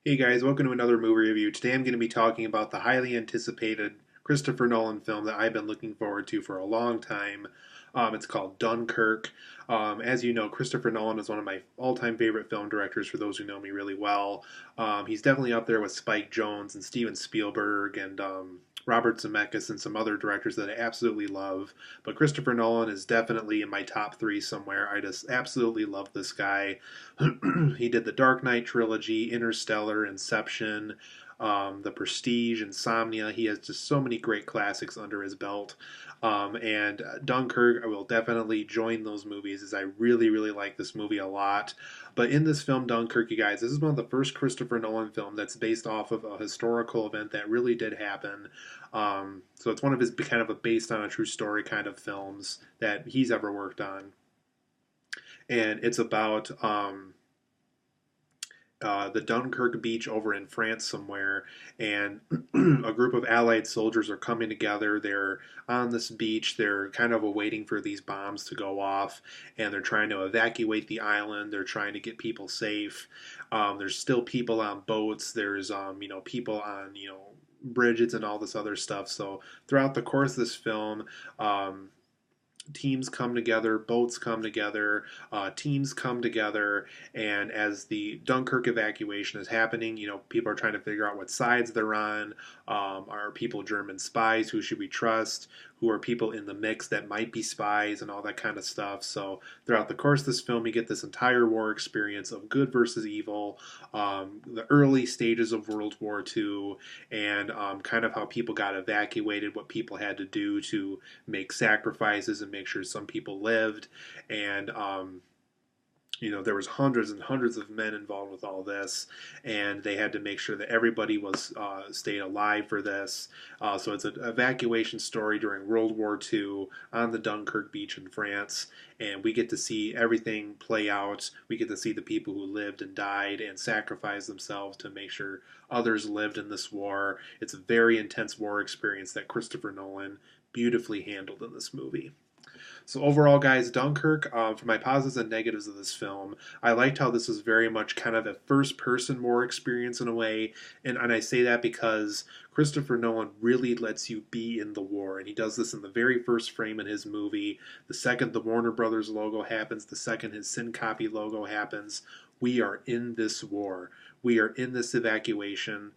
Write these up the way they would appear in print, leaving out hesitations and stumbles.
Hey guys, welcome to another movie review. Today I'm going to be talking about the highly anticipated Christopher Nolan film that I've been looking forward to for a long time. It's called Dunkirk. As you know, Christopher Nolan is one of my all-time favorite film directors for those who know me really well. He's definitely up there with Spike Jonze and Steven Spielberg and Robert Zemeckis and some other directors that I absolutely love. But Christopher Nolan is definitely in my top three somewhere. I just absolutely love this guy. He did the Dark Knight trilogy, Interstellar, Inception, The Prestige, Insomnia. He has just so many great classics under his belt. And Dunkirk, I will definitely join those movies as I really, really like this movie a lot. But in this film, Dunkirk, you guys, this is one of the first Christopher Nolan film that's based off of a historical event that really did happen. So it's one of his kind of a based on a true story kind of films that he's ever worked on. And it's about the Dunkirk beach over in France somewhere, and a group of Allied soldiers are coming together. They're on this beach. They're kind of waiting for these bombs to go off, and they're trying to evacuate the island. They're trying to get people safe. There's still people on boats. There's people on bridges and all this other stuff. So throughout the course of this film, teams come together, boats come together, teams come together, and as the Dunkirk evacuation is happening, people are trying to figure out what sides they're on. Are people German spies? Who should we trust? Who are people in the mix that might be spies and all that kind of stuff? So throughout the course of this film, you get this entire war experience of good versus evil, the early stages of World War II, and kind of how people got evacuated, what people had to do to make sacrifices and make sure some people lived. And there was hundreds and hundreds of men involved with all this, and they had to make sure that everybody was stayed alive for this. So it's an evacuation story during World War II on the Dunkirk beach in France, and we get to see everything play out. We get to see the people who lived and died and sacrificed themselves to make sure others lived in this war. It's a very intense war experience that Christopher Nolan beautifully handled in this movie. So overall, guys, Dunkirk, for my positives and negatives of this film, I liked how this was very much kind of a first-person war experience in a way, and I say that because Christopher Nolan really lets you be in the war, and he does this in the very first frame in his movie. The second the Warner Brothers logo happens, the second his Syncopy logo happens, we are in this war. We are in this evacuation.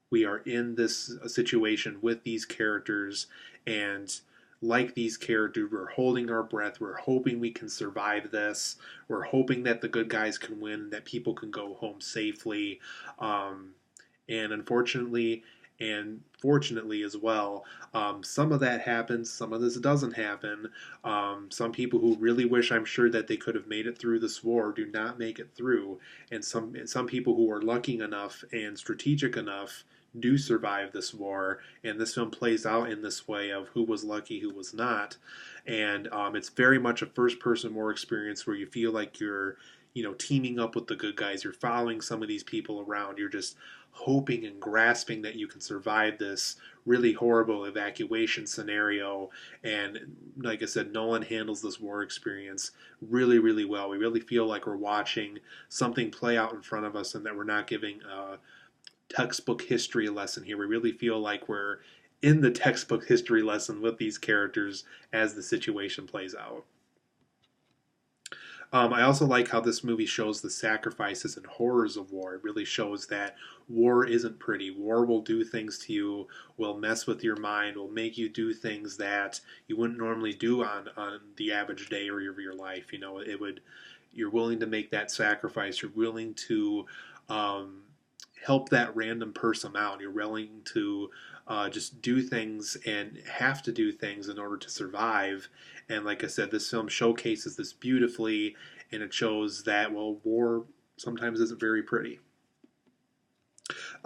We are in this situation with these characters, and like these characters, we're holding our breath. We're hoping we can survive this. We're hoping that the good guys can win, that people can go home safely. And unfortunately, and fortunately as well, some of that happens, some of this doesn't happen. Some people who really wish, I'm sure, that they could have made it through this war do not make it through. And some people who are lucky enough and strategic enough do survive this war, and this film plays out in this way of who was lucky, who was not. And it's very much a first-person war experience where you feel like you're teaming up with the good guys. You're following some of these people around. You're just hoping and grasping that you can survive this really horrible evacuation scenario. And like I said, Nolan handles this war experience really, really well. We really feel like we're watching something play out in front of us, and that we're not giving textbook history lesson here. We really feel like we're in the textbook history lesson with these characters as the situation plays out. I also like how this movie shows the sacrifices and horrors of war. It really shows that war isn't pretty. War will do things to you, will mess with your mind, will make you do things that you wouldn't normally do on the average day or of your life. You're willing to make that sacrifice. You're willing to help that random person out. You're willing to just do things and have to do things in order to survive. And like I said, this film showcases this beautifully, and it shows that, well, war sometimes isn't very pretty.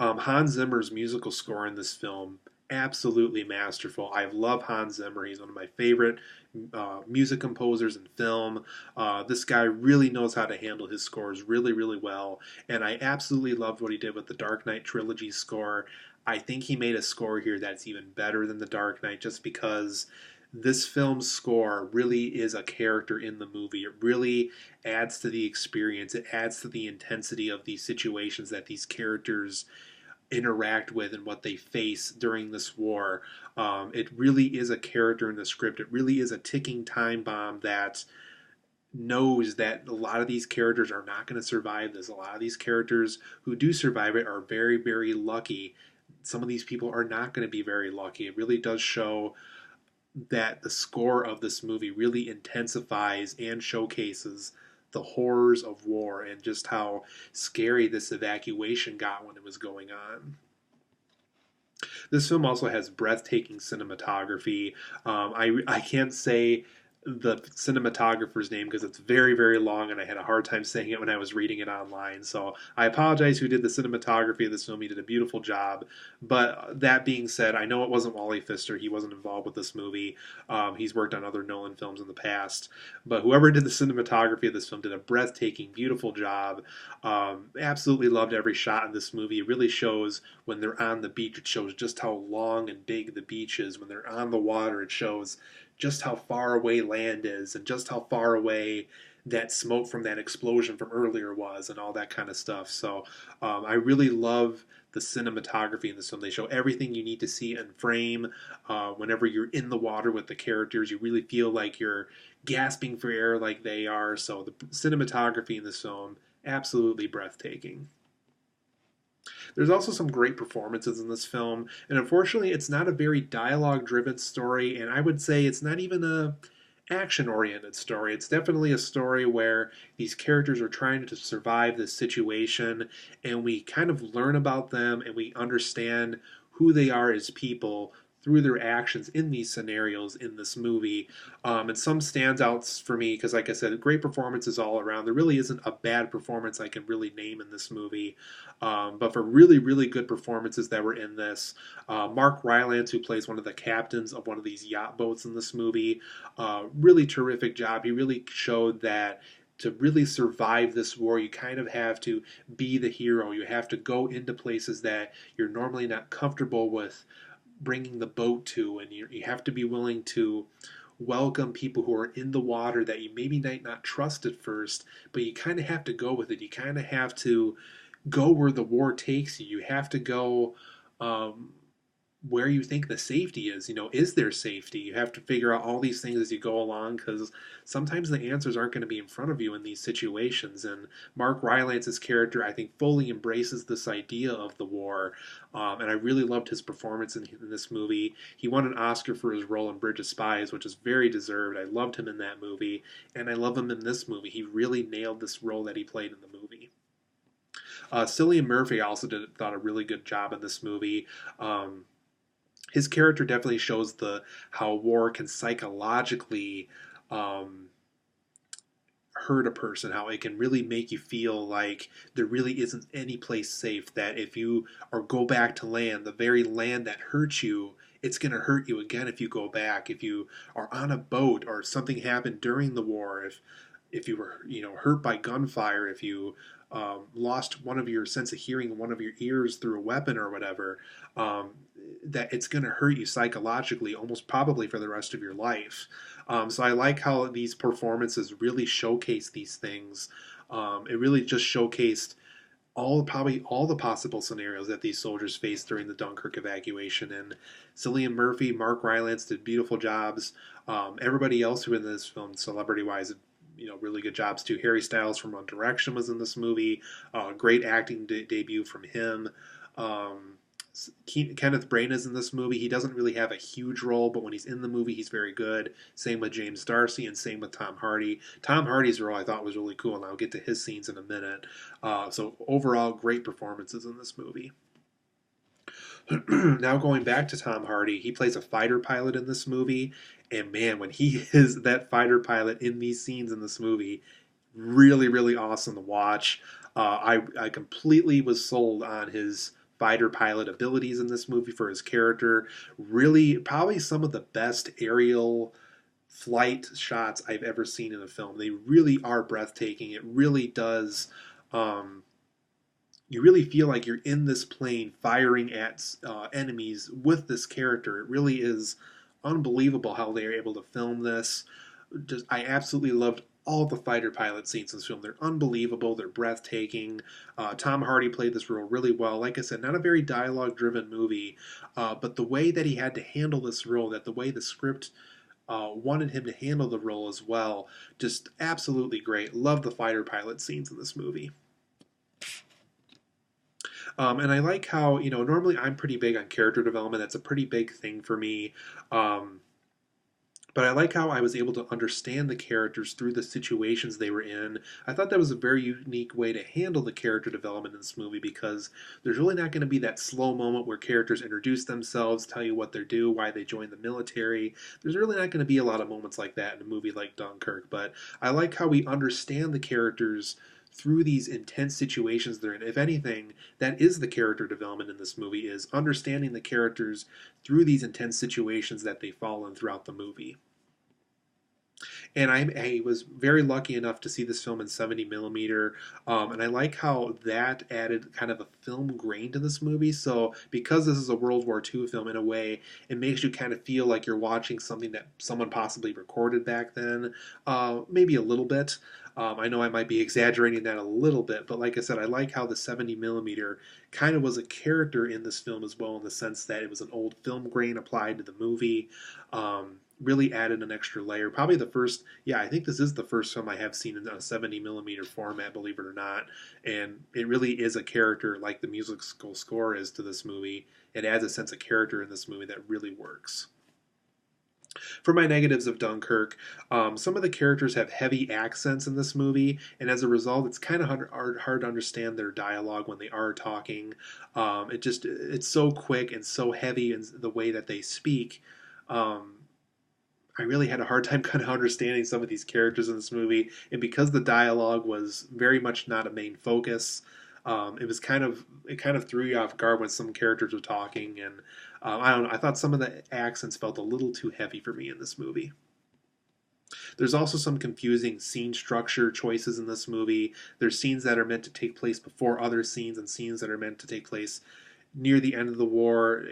Hans Zimmer's musical score in this film, absolutely masterful. I love Hans Zimmer. He's one of my favorite music composers in film. This guy really knows how to handle his scores really, really well, and I absolutely loved what he did with the Dark Knight trilogy score. I think he made a score here that's even better than the Dark Knight, just because this film's score really is a character in the movie. It really adds to the experience. It adds to the intensity of these situations that these characters interact with and what they face during this war. It really is a character in the script. It really is a ticking time bomb that knows that a lot of these characters are not going to survive this. A lot of these characters who do survive it are very, very lucky. Some of these people are not going to be very lucky. It really does show that the score of this movie really intensifies and showcases the horrors of war and just how scary this evacuation got when it was going on. This film also has breathtaking cinematography. I can't say the cinematographer's name because it's very, very long and I had a hard time saying it when I was reading it online. So I apologize who did the cinematography of this film. He did a beautiful job. But that being said, I know it wasn't Wally Pfister. He wasn't involved with this movie. He's worked on other Nolan films in the past. But whoever did the cinematography of this film did a breathtaking, beautiful job. Absolutely loved every shot in this movie. It really shows when they're on the beach. It shows just how long and big the beach is. When they're on the water, it shows just how far away land is and just how far away that smoke from that explosion from earlier was and all that kind of stuff. So I really love the cinematography in this film. They show everything you need to see in frame. Whenever you're in the water with the characters, you really feel like you're gasping for air like they are. So the cinematography in this film, absolutely breathtaking. There's also some great performances in this film, and unfortunately, it's not a very dialogue-driven story, and I would say it's not even a action-oriented story. It's definitely a story where these characters are trying to survive this situation, and we kind of learn about them and we understand who they are as people through their actions in these scenarios in this movie. And some standouts for me, because like I said, great performances all around. There really isn't a bad performance I can really name in this movie. But for really, really good performances that were in this, Mark Rylance, who plays one of the captains of one of these yacht boats in this movie, really terrific job. He really showed that to really survive this war, you kind of have to be the hero. You have to go into places that you're normally not comfortable with bringing the boat to, and you have to be willing to welcome people who are in the water that you maybe might not trust at first, but you kind of have to go with it. You kind of have to go where the war takes you. You have to go where you think the safety is. You know, is there safety? You have to figure out all these things as you go along because sometimes the answers aren't going to be in front of you in these situations. And Mark Rylance's character, I think, fully embraces this idea of the war. And I really loved his performance in this movie. He won an Oscar for his role in Bridge of Spies, which is very deserved. I loved him in that movie, and I love him in this movie. He really nailed this role that he played in the movie. Cillian Murphy also thought a really good job in this movie. His character definitely shows the how war can psychologically hurt a person, how it can really make you feel like there really isn't any place safe, that if you or go back to land, the very land that hurts you, it's going to hurt you again if you go back. If you are on a boat or something happened during the war, if you were hurt by gunfire, if you lost one of your sense of hearing, one of your ears through a weapon or whatever, that it's going to hurt you psychologically, almost probably for the rest of your life. So I like how these performances really showcase these things. It really just showcased probably all the possible scenarios that these soldiers faced during the Dunkirk evacuation. And Cillian Murphy, Mark Rylance did beautiful jobs. Everybody else who in this film, celebrity-wise, really good jobs too. Harry Styles from One Direction was in this movie. Great acting debut from him. Kenneth Branagh is in this movie. He doesn't really have a huge role, but when he's in the movie, he's very good. Same with James Darcy, and same with Tom Hardy. Tom Hardy's role I thought was really cool, and I'll get to his scenes in a minute. So overall, great performances in this movie. Now going back to Tom Hardy, he plays a fighter pilot in this movie, and man, when he is that fighter pilot in these scenes in this movie, really, really awesome to watch. I completely was sold on his fighter pilot abilities in this movie for his character. Really, probably some of the best aerial flight shots I've ever seen in a film. They really are breathtaking. It really does. You really feel like you're in this plane firing at enemies with this character. It really is unbelievable how they were able to film this. Just I absolutely loved all the fighter pilot scenes in this film. They're unbelievable. They're breathtaking. Tom Hardy played this role really well. Like I said, not a very dialogue-driven movie, but the way that he had to handle this role, that the way the script wanted him to handle the role as well, just absolutely great. Love the fighter pilot scenes in this movie. And I like how, normally I'm pretty big on character development. That's a pretty big thing for me. Um, but I like how I was able to understand the characters through the situations they were in. I thought that was a very unique way to handle the character development in this movie because there's really not going to be that slow moment where characters introduce themselves, tell you what they do, why they joined the military. There's really not going to be a lot of moments like that in a movie like Dunkirk. But I like how we understand the characters through these intense situations they're in. If anything, that is the character development in this movie, is understanding the characters through these intense situations that they fall in throughout the movie. And I was very lucky enough to see this film in 70 millimeter, and I like how that added kind of a film grain to this movie. So because this is a World War II film, in a way, it makes you kind of feel like you're watching something that someone possibly recorded back then, maybe a little bit. I know I might be exaggerating that a little bit, but like I said, I like how the 70 millimeter kind of was a character in this film as well, in the sense that it was an old film grain applied to the movie. Really added an extra layer. Probably the first, yeah, I think this is the first film I have seen in a 70 millimeter format, believe it or not. And it really is a character like the musical score is to this movie. It adds a sense of character in this movie that really works. For my negatives of Dunkirk, some of the characters have heavy accents in this movie, and as a result, it's kind of hard to understand their dialogue when they are talking. It's so quick and so heavy in the way that they speak. Um, I really had a hard time kind of understanding some of these characters in this movie, and because the dialogue was very much not a main focus, it kind of threw you off guard when some characters were talking, and I don't know. I thought some of the accents felt a little too heavy for me in this movie. There's also some confusing scene structure choices in this movie. There's scenes that are meant to take place before other scenes, and scenes that are meant to take place near the end of the war,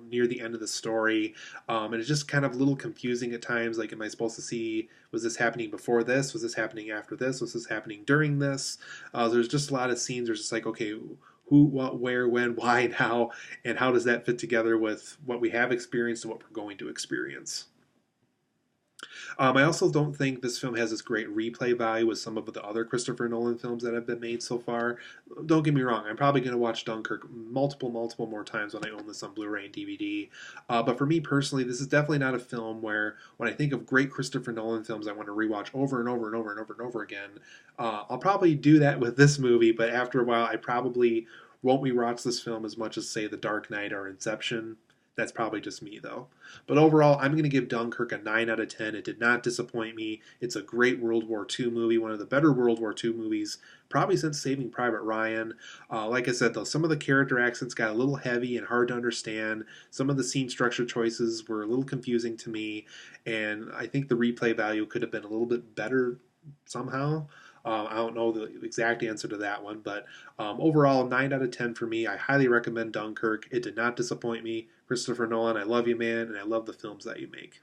near the end of the story. And it's just kind of a little confusing at times. Like, am I supposed to see, was this happening before this? Was this happening after this? Was this happening during this? There's just a lot of scenes. There's just like, okay, who, what, where, when, why, and how does that fit together with what we have experienced and what we're going to experience? I also don't think this film has this great replay value with some of the other Christopher Nolan films that have been made so far. Don't get me wrong, I'm probably going to watch Dunkirk multiple more times when I own this on Blu-ray and DVD. But for me personally, this is definitely not a film where, when I think of great Christopher Nolan films I want to rewatch over and over and over and over and over again, I'll probably do that with this movie, but after a while I probably won't rewatch this film as much as, say, The Dark Knight or Inception. That's probably just me, though. But overall, I'm going to give Dunkirk a 9 out of 10. It did not disappoint me. It's a great World War II movie, one of the better World War II movies, probably since Saving Private Ryan. Like I said, though, some of the character accents got a little heavy and hard to understand. Some of the scene structure choices were a little confusing to me, and I think the replay value could have been a little bit better somehow. I don't know the exact answer to that one, but overall, 9 out of 10 for me. I highly recommend Dunkirk. It did not disappoint me. Christopher Nolan, I love you, man, and I love the films that you make.